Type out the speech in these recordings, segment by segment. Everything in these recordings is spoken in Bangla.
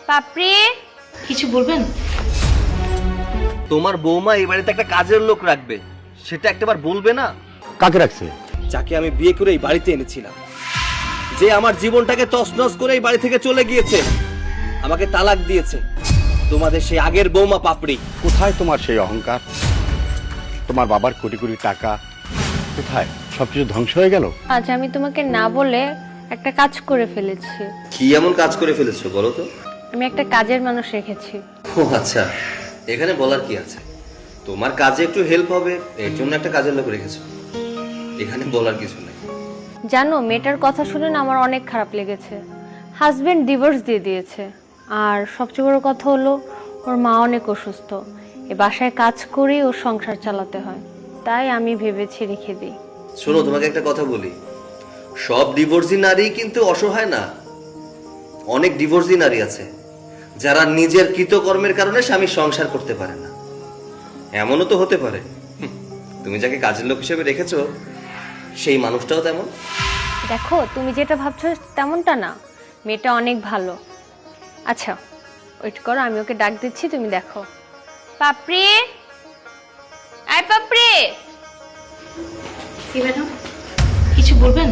পাপড়ি, কিছু বলবেন? তোমার বৌমা এই বাড়িতে একটা কাজের লোক রাখবে, সেটা একটাবার বলবে না? কাকে রাখছে? যাকে আমি বিয়ে করে এই বাড়িতে এনেছিলাম, যে আমার জীবনটাকে তছনছ করে এই বাড়ি থেকে চলে গিয়েছে, আমাকে তালাক দিয়েছে, তোমাদের সেই আগের বৌমা পাপড়ি। কোথায় তোমার সেই অহংকার? তোমার বাবার কোটি কোটি টাকা কোথায়? সবকিছু ধ্বংস হয়ে গেল। আজ আমি তোমাকে না বলে একটা কাজ করে ফেলেছি। কি এমন কাজ করে ফেলেছো বলো তো? আমি একটা কাজের মানুষ রেখেছি। ও আচ্ছা, এখানে বলার কি আছে? তোমার কাজে একটু হেল্প হবে এর জন্য একটা কাজের লোক রেখেছো, এখানে বলার কিছু নেই। জানো, মেয়েটার কথা শুনে না আমার অনেক খারাপ লেগেছে। হাজবেন্ড ডিভোর্স দিয়ে দিয়েছে, আর সবচেয়ে বড় কথা হলো ওর মা অনেক অসুস্থ। এ বাসায় কাজ করেই ওর সংসার চালাতে হয়, তাই আমি ভেবেছি রেখে দিই। শোনো, তোমাকে একটা কথা বলি, সব ডিভোর্সি নারী কিন্তু অসহায় না। অনেক ডিভোর্সি নারী আছে যারা নিজের কৃতকর্মের কারণে স্বামীর সংসার করতে পারে না। এমনও তো হতে পারে তুমি যাকে কাজের লোক হিসেবে রেখেছো সেই মানুষটাও তেমন। দেখো, তুমি যেটা ভাবছো তেমনটা না, মেয়েটা অনেক ভালো। আচ্ছা ওয়েট করো, আমি ওকে ডাক দিচ্ছি, তুমি দেখো। পাপড়ি, আয় পাপড়ি। কি ম্যাডাম, কিছু বলবেন?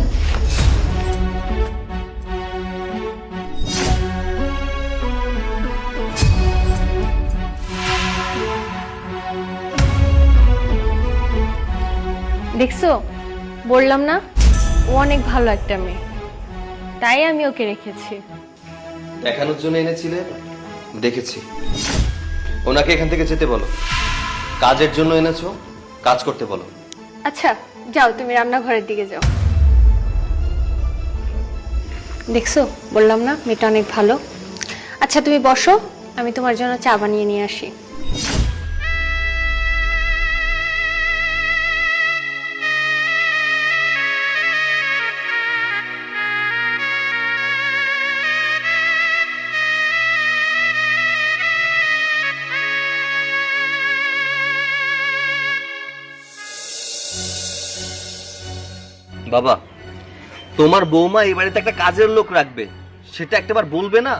দেখছো, বললাম না ও অনেক ভালো একটা মেয়ে, তাই আমি ওকে রেখেছি। দেখানোর জন্য এনেছিলে? দেখেছি। ওনাকে এখান থেকে যেতে বলো। কাজের জন্য এনেছো, কাজ করতে বলো। আচ্ছা যাও, তুমি রান্নাঘরের দিকে যাও। দেখছো, বললাম না মেয়েটা অনেক ভালো। আচ্ছা তুমি বসো, আমি তোমার জন্য চা বানিয়ে নিয়ে আসি। বাবা, তোমার বৌমা এই বাড়িতে একটা কাজের লোক রাখবে, সেটা একটাবার বলবে না?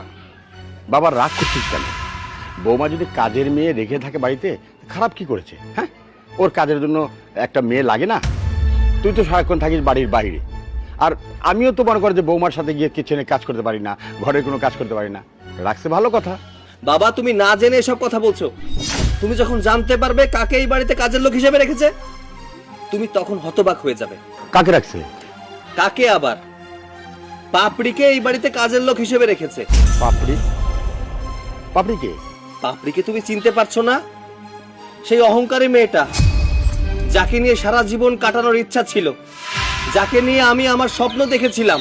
বাবার রাগ করছিস কেন? বৌমা যদি কাজের মেয়ে রেখে থাকে বাড়িতে, খারাপ কি করেছে? হ্যাঁ, ওর কাজের জন্য একটা মেয়ে লাগে না? তুই তো সারাক্ষণ থাকিস বাড়ির বাইরে, আর আমিও তো মনে করি যে বৌমার সাথে গিয়ে কিচেনে কাজ করতে পারি না, ঘরের কোনো কাজ করতে পারি না। রাখছে ভালো কথা। বাবা, তুমি না জেনে এসব কথা বলছো। তুমি যখন জানতে পারবে কাকে এই বাড়িতে কাজের লোক হিসেবে রেখেছে, তুমি তখন হতবাক হয়ে যাবে। কাকে রাখছে? কাকে আবার? পাপড়িকে এই বাড়িতে কাজের লোক হিসেবে রেখেছে। পাপড়ি? পাপড়িকে? পাপড়িকে তুমি চিনতে পারছো না? সেই অহংকারী মেয়েটা, যাকে নিয়ে সারা জীবন কাটানোর ইচ্ছা ছিল, যাকে নিয়ে আমি আমার স্বপ্ন দেখেছিলাম,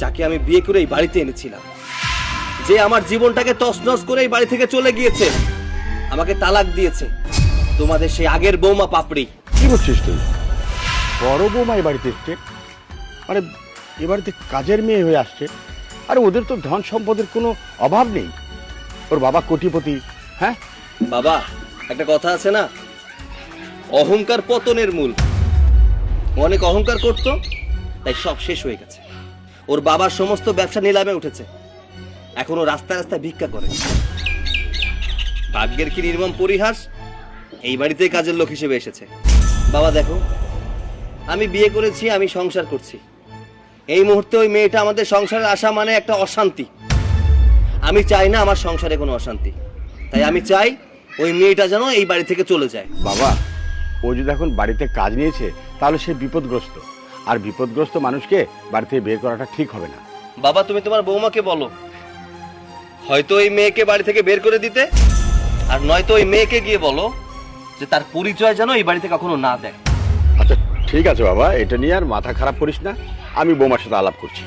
যাকে আমি বিয়ে করে এই বাড়িতে এনেছিলাম, যে আমার জীবনটাকে তছনছ করে এই বাড়ি থেকে চলে গিয়েছে, আমাকে তালাক দিয়েছে, তোমাদের সেই আগের বৌমা পাপড়ি। কি করছিস তুই? বড় বৌমা এই বাড়িতে এসছে, মানে এ বাড়িতে কাজের মেয়ে হয়ে আসছে, আর ওদের তো ধন সম্পদের কোনো অভাব নেই। ওর বাবা কোটিপতি। হ্যাঁ বাবা, একটা কথা আছে না, অহংকার পতনের মূল। অনেক অহংকার করতো, তাই সব শেষ হয়ে গেছে। ওর বাবার সমস্ত ব্যবসা নিলামে উঠেছে, এখন ও রাস্তায় রাস্তায় ভিক্ষা করে। ভাগ্যের কি নির্মম পরিহাস, এই বাড়িতে কাজের লোক হিসেবে এসেছে। বাবা দেখো, আমি বিয়ে করেছি, আমি সংসার করছি। এই মুহূর্তে ওই মেয়েটা আমাদের সংসারে আসা মানে একটা অশান্তি। আমি চাই না আমার সংসারে কোনো অশান্তি, তাই আমি চাই ওই মেয়েটা যেন এই বাড়ি থেকে চলে যায়। বাবা, ও যদি এখন বাড়িতে কাজ নিয়েছে তাহলে সে বিপদগ্রস্ত, আর বিপদগ্রস্ত মানুষকে বাড়ি থেকে বের করাটা ঠিক হবে না। বাবা, তুমি তোমার বৌমাকে বলো, হয়তো ওই মেয়েকে বাড়ি থেকে বের করে দিতে, আর নয়তো ওই মেয়েকে গিয়ে বলো যে তার পরিচয় যেন এই বাড়িতে কখনো না দেয়। আচ্ছা ঠিক আছে বাবা, এটা নিয়ে আর মাথা খারাপ করিস না, আমি বৌমার সাথে আলাপ করছি।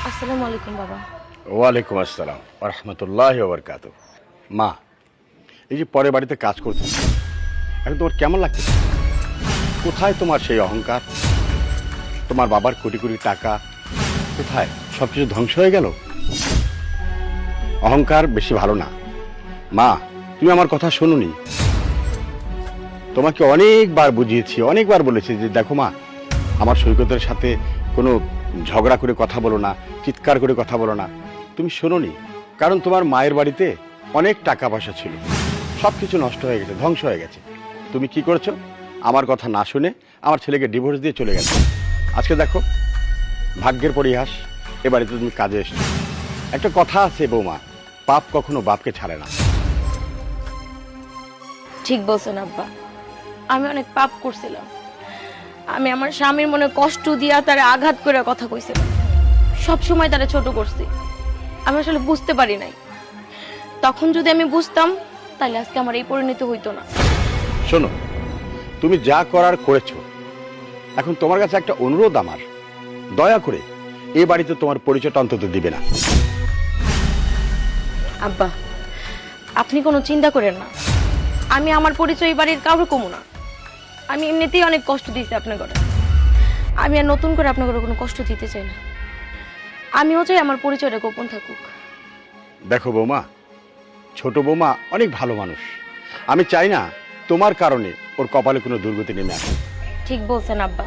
আসসালামু আলাইকুম বাবা। ওয়ালাইকুম আসসালাম ওয়া রাহমাতুল্লাহি ওয়া বারাকাতুহু। মা, এই যে পরে বাড়িতে কাজ করতে এখন তোমার কেমন লাগছে? কোথায় তোমার সেই অহংকার? তোমার বাবার কোটি কোটি টাকা কোথায়? সবকিছু ধ্বংস হয়ে গেল। অহংকার বেশি ভালো না। মা, তুমি আমার কথা শোনোনি। তোমাকে অনেকবার বুঝিয়েছি, অনেকবার বলেছি যে দেখো মা, আমার সৈকতের সাথে কোনো ঝগড়া করে কথা বলো না, চিৎকার করে কথা বলো না। তুমি শোনোনি, কারণ তোমার মায়ের বাড়িতে অনেক টাকা পয়সা ছিল, সব কিছু নষ্ট হয়ে গেছে, ধ্বংস হয়ে গেছে। তুমি কি করেছো? আমার কথা না শুনে আমার ছেলেকে ডিভোর্স দিয়ে চলে গেছে। আজকে দেখো, ভাগ্যের পরিহাস, এ বাড়িতে তুমি কাজে এসছো। একটা কথা আছে বৌমা, পাপ কখনো বাপকে ছাড়ে না। ঠিক বলছেন আব্বা, আমি অনেক পাপ করছিলাম। আমি আমার স্বামীর মনে কষ্ট দিয়া তারে আঘাত করে কথা কইছিলাম, সব সময় তারে ছোট করছি। আমি আসলে বুঝতে পারি নাই। তখন যদি আমি বুঝতাম তাহলে আজকে আমার এই পরিণতি হইতো না। শোনো, তুমি যা করার করেছো, এখন তোমার কাছে একটা অনুরোধ আমার, দয়া করে এ বাড়িতে তোমার পরিচয়টা অন্তত দিবে না। আব্বা, আপনি কোনো চিন্তা করেন না, আমি আমার পরিচয় এই বাড়ির কাউকে কমু না। আমি এমনিতেই অনেক কষ্ট দিয়েছি আপনার ঘরে, আমি আর নতুন করে আপনার ঘরে কোনো কষ্ট দিতে চাই না। আমিও চাই আমার পরিচয়টা গোপন থাকুক। দেখো বৌমা, ছোট বৌমা অনেক ভালো মানুষ। আমি চাই না তোমার কারণে ওর কপালে কোনো দুর্গতি নেমে আসে। ঠিক বলছেন আব্বা,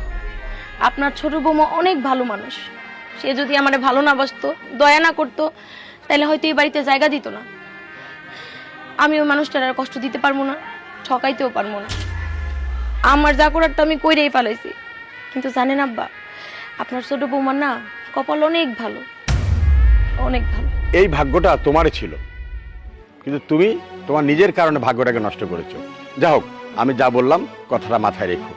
আপনার ছোট বৌমা অনেক ভালো মানুষ। সে যদি আমারে ভালো না বাসতো, দয়া না করতো, তাহলে হয়তো এই বাড়িতে জায়গা দিত না। আমি ওই মানুষটার আর কষ্ট দিতে পারবো না, ঠকাইতেও পারবো না। আমার যা করার তো আমি কইরেই পালাইছি। কিন্তু জানেন আব্বা, আপনার ছোট বৌমার না কপাল অনেক ভালো, অনেক ভালো। এই ভাগ্যটা তোমারই ছিল, কিন্তু তুমি তোমার নিজের কারণে ভাগ্যটাকে নষ্ট করেছো। যা হোক, আমি যা বললাম কথাটা মাথায় রেখো।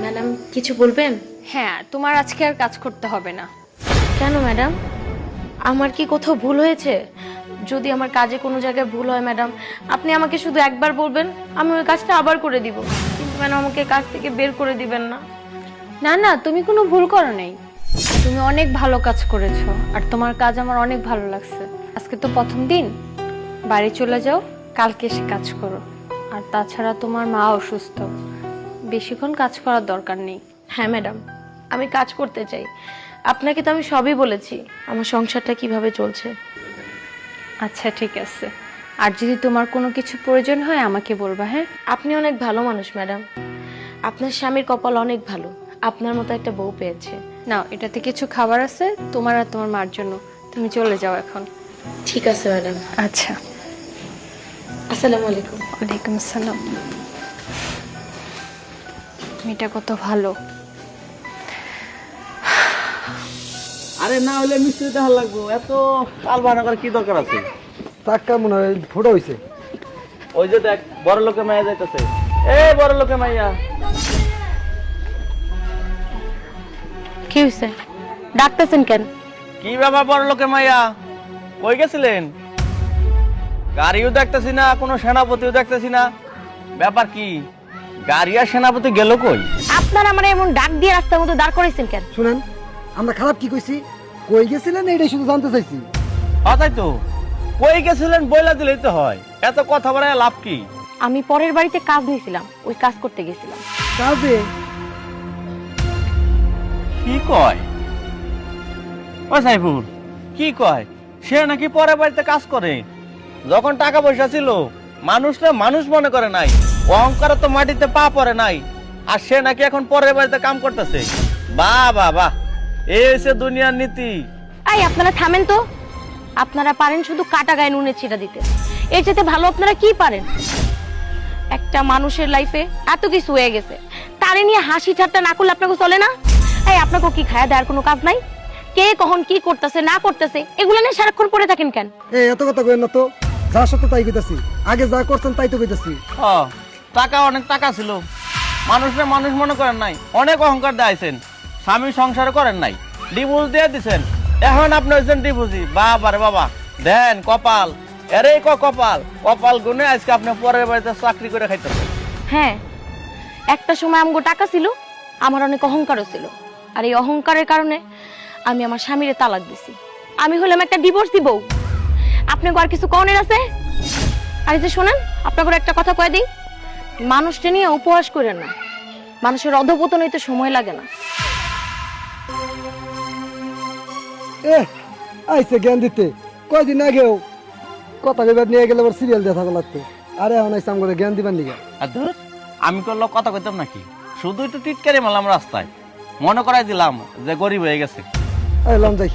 ম্যাডাম কিছু বলবেন? হ্যাঁ, তোমার আজকে আর কাজ করতে হবে না। কেন ম্যাডাম, আমার কি কোথাও ভুল হয়েছে? যদি আমার কাজে কোনো জায়গায় ভুল হয় ম্যাডাম, আপনি আমাকে শুধু একবার বলবেন, আমি ওই কাজটা আবার করে দিব। কিন্তু ম্যাডাম আমাকে কাজ থেকে বের করে দিবেন না। না না, তুমি কোনো ভুল করো নাই, তুমি অনেক ভালো কাজ করেছো, আর তোমার কাজ আমার অনেক ভালো লাগছে। আজকে তো প্রথম দিন, বাড়ি চলে যাও, কালকে এসে কাজ করো। আর তাছাড়া তোমার মা অসুস্থ, বেশিক্ষণ কাজ করার দরকার নেই। হ্যাঁ ম্যাডাম, আমি কাজ করতে চাই। আপনাকে তো আমি সবই বলেছি, আমার সংসারটা কিভাবে চলছে। আচ্ছা ঠিক আছে, আর যদি তোমার কোনো কিছু প্রয়োজন হয় আমাকে বলবা। হ্যাঁ, আপনি অনেক ভালো মানুষ ম্যাডাম, আপনার স্বামীর কপাল অনেক ভালো, আপনার মতো একটা বউ পেয়েছে। নাও, এটাতে কিছু খাবার আছে তোমার আর তোমার মার জন্য, তুমি চলে যাও এখন। ঠিক আছে ম্যাডাম। আচ্ছা, আসসালামু আলাইকুম। ওয়ালাইকুম আসসালাম। মেয়েটা কত ভালো। আরে না হলে মিস্ত্রি দেখা লাগবো, এত কাল বানা করার কি দরকার আছে? টাকা মনে হয় ফোটো হয়েছে। ওই যে দেখ, বড় লোকে মাইয়া যাইতেছে। এ বড় লোকে মাইয়া, কি হয়েছে, ডাকতেছেন কেন? কি বাবা বড় লোকে মাইয়া, কই গেছিলেন? গাড়িও দেখতেছি না, কোনো সেনাপতিও দেখতেছি না, ব্যাপার কি? গাড়ি আর সেনাপতি গেল কই? আপনারা আমার এমন ডাক দিয়ে রাস্তার মধ্যে দাঁড় করাইছেন কেন? শুনেন, আমরা খারাপ কি কইছি? কই গেছিলেন এটাই শুধু জানতে চাইছি। তাই তো, কই গেছিলেন বইলা দিলেই তো হয়, এত কথা বলে লাভ কি? আমি পরের বাড়িতে কাজ নিয়েছিলাম, ওই কাজ করতে গেছিলাম। কাজে কি কয় ও সাইফুল, কি কয়? সে নাকি পরের বাড়িতে কাজ করে? যখন টাকা পয়সা ছিল মানুষরা মানুষ মনে করে নাই, অহংকার তো মাটিতে পা পড়ে নাই, আর সে নাকি এখন পরের বাড়িতে কাম করতেছে। বাহ বাহ বাহ, এই হচ্ছে দুনিয়ার নীতি। এই আপনারা থামেন তো, আপনারা পারেন শুধু কাটা গায়ে নুনের ছিটা দিতে, এর চেয়ে ভালো আপনারা কি পারেন? একটা মানুষের লাইফে এত কিছু হয়ে গেছে, তারে নিয়ে হাসি ঠাট্টা না করলে আপনাকে চলে না? এই আপনাকে কি খায়া দেওয়ার কোনো কাজ নাই? কে কখন কি করতেছে না করতেছে এগুলো নিয়ে সারাক্ষণ পড়ে থাকেন কেন? এত কথা কইেন না তো, যা সত্য তাই কইতাছি। আগে যা করছেন তাই তো কইতাছি। টাকা অনেক টাকা ছিল, মানুষরা মানুষ মনে করেন নাই, অনেক অহংকার দেখাইছেন, স্বামী সংসার করেন নাই, ডিভোর্স দিয়ে দিছেন, এখন আপনি হচ্ছেন ডিভোর্সি। বাবা রে বাবা, দেন কপাল, আরে কপাল কপাল গুনে আজকে আপনি পরের বাড়িতে চাকরি করে খাইতেছেন। হ্যাঁ, একটা সময় আমগো টাকা ছিল, আমার অনেক অহংকারও ছিল, আর এই অহংকারের কারণে আমি আমার স্বামীরে তালাক দিছি। আমি হলাম একটা ডিভোর্স দিব। আপনাকে আর কিছু কনের আছে? আর এই যে শোনেন, আপনাকে একটা কথা কয়ে দিই, মানুষটা নিয়ে উপহাস করেন না, মানুষের অধপতন হইতে সময় লাগে না। আইসে জ্ঞান দিতে, কয়দিন আগেও কথা কইবার নিয়ে গেলে আবার সিরিয়াল দেখা লাগতো, আরে এখন আইসে আমাকে জ্ঞান দিবার লিগা। আর ধুর, আমি করলো কথা কইতাম নাকি, শুধু একটু টিটকারি মারলাম রাস্তায়, মনে করাই দিলাম যে গরিব হয়ে গেছে। এলাম যাই।